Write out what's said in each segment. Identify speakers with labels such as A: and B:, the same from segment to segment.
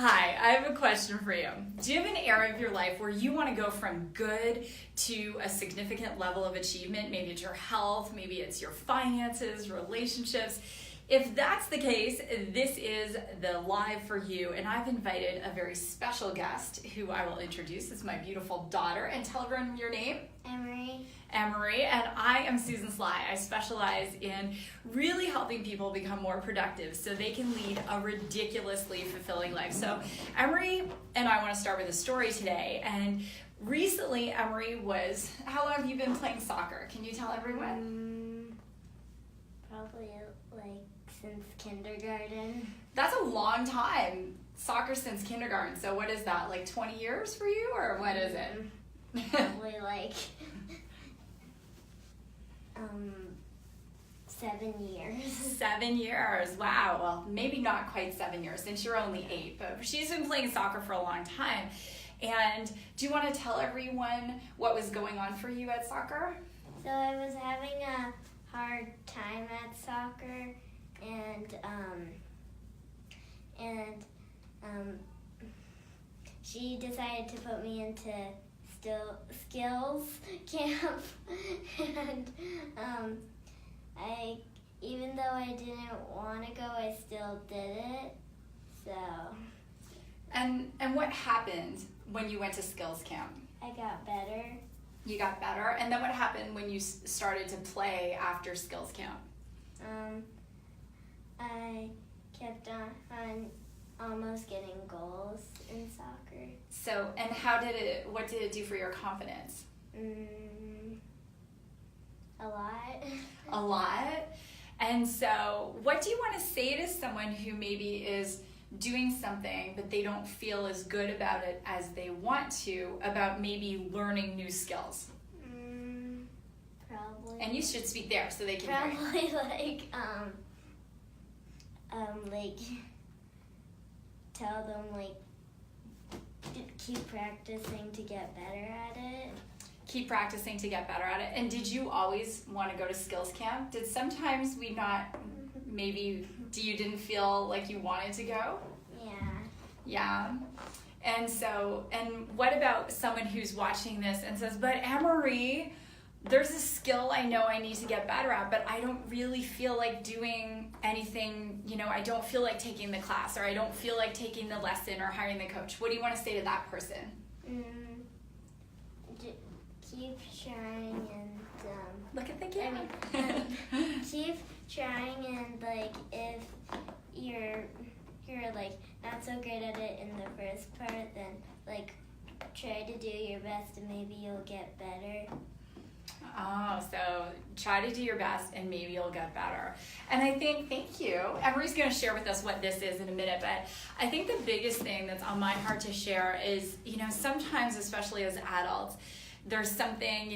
A: Hi, I have a question for you. Do you have an area of your life where you want to go from good to a significant level of achievement? Maybe it's your health, maybe it's your finances, relationships. If that's the case, this is the live for you, and I've invited a very special guest who I will introduce. It's my beautiful daughter, and tell everyone your name. Emery, and I am Susan Sly. I specialize in really helping people become more productive so they can lead a ridiculously fulfilling life. So Emery and I want to start with a story today. And recently, Emery how long have you been playing soccer? Can you tell everyone?
B: Probably like since kindergarten.
A: That's a long time. Soccer since kindergarten. So what is that, like 20 years for you, or what is it?
B: Probably like 7 years.
A: 7 years. Wow. Well, maybe not quite 7 years since you're only 8, but she's been playing soccer for a long time. And do you want to tell everyone what was going on for you at soccer?
B: So I was having a hard time at soccer, and she decided to put me into skills camp, and even though I didn't want to go, I still did it. So.
A: And what happened when you went to skills camp?
B: I got better.
A: You got better, and then what happened when you started to play after skills camp?
B: I kept on almost getting goals in soccer.
A: So, and what did it do for your confidence?
B: A lot.
A: A lot? And so, what do you want to say to someone who maybe is doing something but they don't feel as good about it as they want to, about maybe learning new skills?
B: Probably.
A: And you should speak there so they can hear you.
B: Probably like tell them keep practicing to get better at it.
A: Keep practicing to get better at it. And did you always want to go to skills camp? Did sometimes you didn't feel like you wanted to go? Yeah. And what about someone who's watching this and says, but Emery, there's a skill I know I need to get better at, but I don't really feel like doing anything, I don't feel like taking the class, or I don't feel like taking the lesson or hiring the coach. What do you want to say to that person?
B: Keep trying and
A: look at the camera.
B: Keep trying, and if you're not so great at it in the first part, then try to do your best and maybe you'll get better.
A: Oh, so try to do your best and maybe you'll get better. And I think, thank you. Emery's going to share with us what this is in a minute, but I think the biggest thing that's on my heart to share is, sometimes, especially as adults, there's something,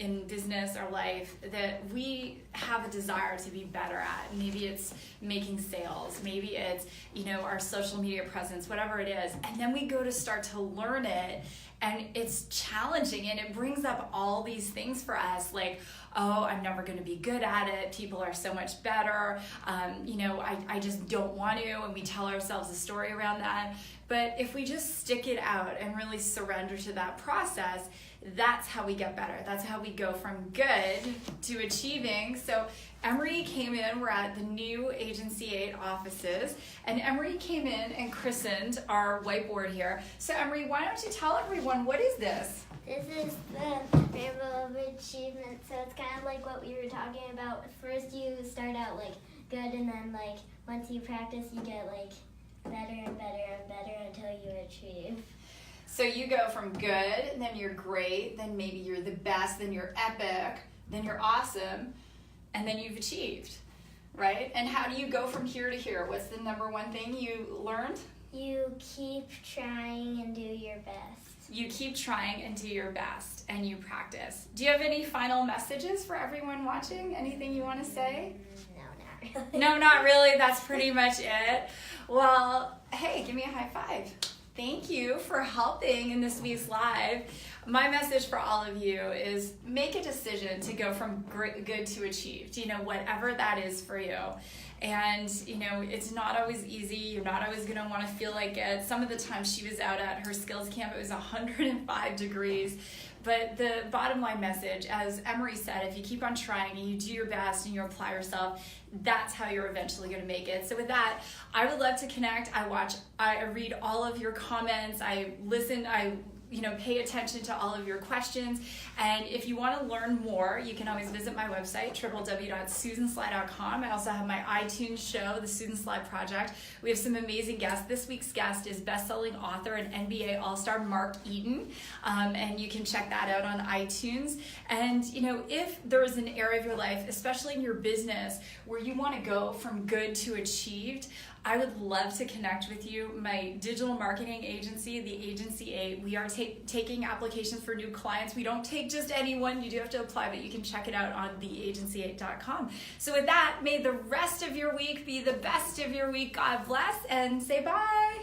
A: in business or life that we have a desire to be better at. Maybe it's making sales. Maybe it's, our social media presence, whatever it is. And then we go to start to learn it, and it's challenging, and it brings up all these things for us, like, oh, I'm never going to be good at it. People are so much better. I just don't want to, and we tell ourselves a story around that. But if we just stick it out and really surrender to that process, that's how we get better. That's how we go from good to achieving. So Emery came in, we're at the new Agency 8 offices, and Emery came in and christened our whiteboard here. So Emery, why don't you tell everyone, what is this?
B: This is the Rainbow of Achievement, so it's kind of like what we were talking about. First you start out good, and then once you practice you get better and better and better until you achieve.
A: So you go from good, then you're great, then maybe you're the best, then you're epic, then you're awesome, and then you've achieved, right? And how do you go from here to here? What's the number one thing you learned?
B: You keep trying and do your best.
A: You keep trying and do your best, and you practice. Do you have any final messages for everyone watching? Anything you want to say?
B: No, not really.
A: No, not really. That's pretty much it. Well, hey, give me a high five. Thank you for helping in this week's live. My message for all of you is make a decision to go from good to achieved, whatever that is for you. And, you know, it's not always easy. You're not always going to want to feel like it. Some of the time she was out at her skills camp, it was 105 degrees. But the bottom line message, as Emery said, if you keep on trying and you do your best and you apply yourself, that's how you're eventually going to make it. So with that, I would love to connect. I read all of your comments. I listen, pay attention to all of your questions. And if you want to learn more, you can always visit my website, www.susansly.com. I also have my iTunes show, The Susan Sly Project. We have some amazing guests. This week's guest is best-selling author and NBA All-Star Mark Eaton. And you can check that out on iTunes. And, you know, if there is an area of your life, especially in your business, where you want to go from good to achieved, I would love to connect with you. My digital marketing agency, the Agency 8, we are taking applications for new clients. We don't take just anyone. You do have to apply, but you can check it out on theagency8.com. So with that, may the rest of your week be the best of your week. God bless, and say bye.